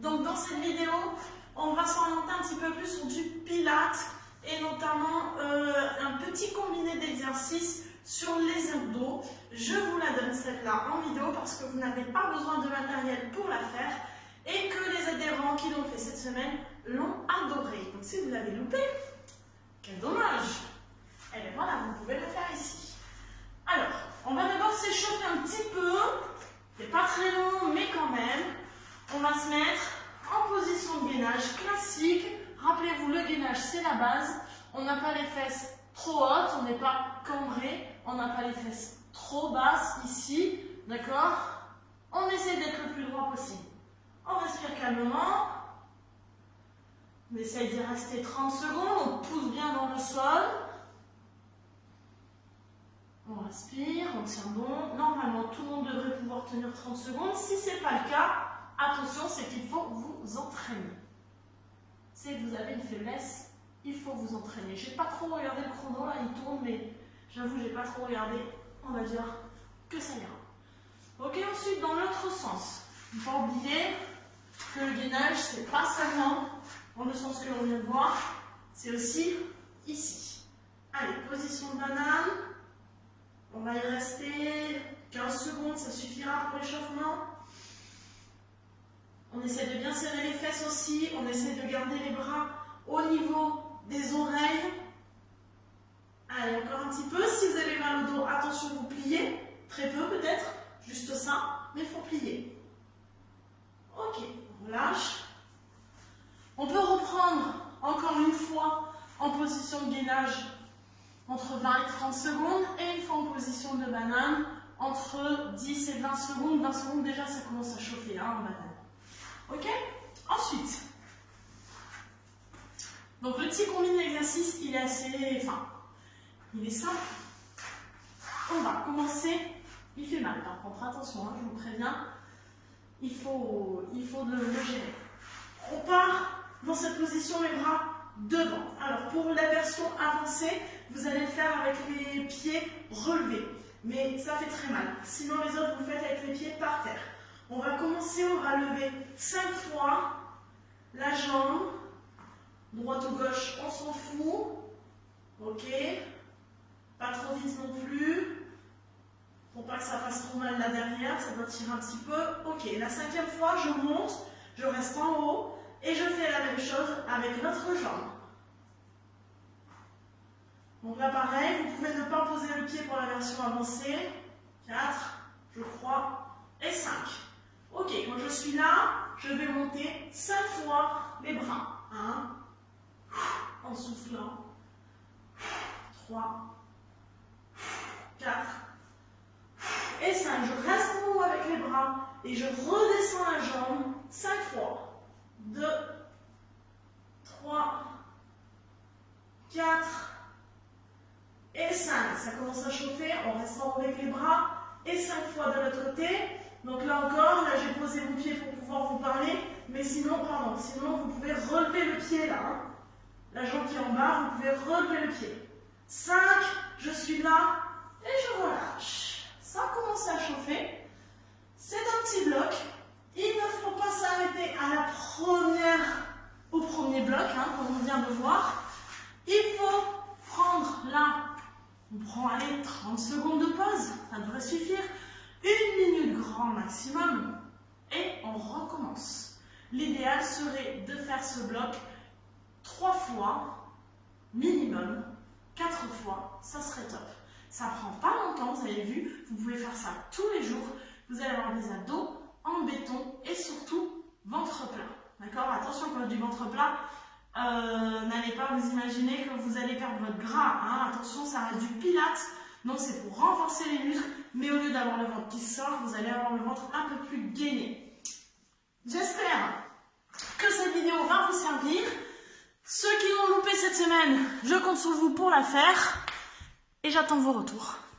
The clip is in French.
Donc dans cette vidéo, on va s'orienter un petit peu plus sur du pilates et notamment un petit combiné d'exercices sur les abdos. Je vous la donne celle-là en vidéo parce que vous n'avez pas besoin de matériel pour la faire et que les adhérents qui l'ont fait cette semaine l'ont adoré. Donc si vous l'avez loupé, quel dommage! Et bien voilà, vous pouvez le faire ici. Alors, on va d'abord s'échauffer un petit peu. C'est pas très long, mais quand même. On va se mettre en position de gainage classique. Rappelez-vous, le gainage, c'est la base. On n'a pas les fesses trop hautes, on n'est pas cambré. On n'a pas les fesses trop basses ici. D'accord? On essaie d'être le plus droit possible. On respire calmement. On essaie d'y rester 30 secondes. On pousse bien dans le sol. On respire, on tient bon. Normalement, tout le monde devrait pouvoir tenir 30 secondes. Si ce n'est pas le cas, attention, c'est qu'il faut vous entraîner. Si vous avez une faiblesse, il faut vous entraîner. Je n'ai pas trop regardé le chrono, là, il tourne, mais j'avoue, je n'ai pas trop regardé. On va dire que ça ira. Ok, ensuite, dans l'autre sens. Il ne faut pas oublier que le gainage, ce n'est pas seulement dans le sens que l'on vient de voir, c'est aussi ici. Allez, position de banane. On va y rester 15 secondes, ça suffira pour l'échauffement. On essaie de bien serrer les fesses aussi. On essaie de garder les bras au niveau des oreilles. Allez, encore un petit peu. Si vous avez mal au dos, attention, vous pliez. Très peu peut-être, juste ça, mais il faut plier. Ok, on lâche. On peut reprendre encore une fois en position de gainage entre 20 et 30 secondes et une fois en position de banane entre 10 et 20 secondes. 20 secondes déjà ça commence à chauffer hein, en banane. Ok? Ensuite, donc le petit combiné d'exercice il est assez, il est simple. On va commencer, il fait mal par contre, attention, hein, je vous préviens, il faut le gérer. On part dans cette position les bras devant. Alors pour la version avancée, vous allez le faire avec les pieds relevés. Mais ça fait très mal. Sinon les autres, vous le faites avec les pieds par terre. On va commencer, on va lever 5 fois la jambe. Droite ou gauche, on s'en fout. Ok. Pas trop vite non plus. Pour pas que ça fasse trop mal là derrière, ça doit tirer un petit peu. Ok, la 5e fois, je monte, je reste en haut. Et je fais la même chose avec l'autre jambe. Donc là pareil, vous pouvez ne pas poser le pied pour la version avancée. 4, je crois, et 5. Ok, quand je suis là, je vais monter 5 fois les bras. 1, en soufflant. 3, 4, et 5. Je reste en haut avec les bras et je redescends la jambe 5 fois. 2, 3, 4 et 5. Ça commence à chauffer. On reste en haut avec les bras et 5 fois de l'autre côté. Donc là encore, là j'ai posé mon pied pour pouvoir vous parler. Mais sinon, sinon vous pouvez relever le pied là. Hein. La jambe qui est en bas, vous pouvez relever le pied. 5, je suis là et je relâche. Ça commence à chauffer. C'est un petit bloc. Il ne faut pas s'arrêter à la au premier bloc, hein, comme on vient de voir. Il faut prendre là, on prend allez, 30 secondes de pause, ça devrait suffire. 1 minute grand maximum et on recommence. L'idéal serait de faire ce bloc 3 fois, minimum, 4 fois, ça serait top. Ça prend pas longtemps, vous avez vu, vous pouvez faire ça tous les jours. Vous allez avoir des abdos en béton et surtout ventre plat. D'accord? Attention, quand du ventre plat, n'allez pas vous imaginer que vous allez perdre votre gras. Hein? Attention, ça reste du pilates, donc c'est pour renforcer les muscles, mais au lieu d'avoir le ventre qui sort, vous allez avoir le ventre un peu plus gainé. J'espère que cette vidéo va vous servir. Ceux qui l'ont loupé cette semaine, je compte sur vous pour la faire et j'attends vos retours.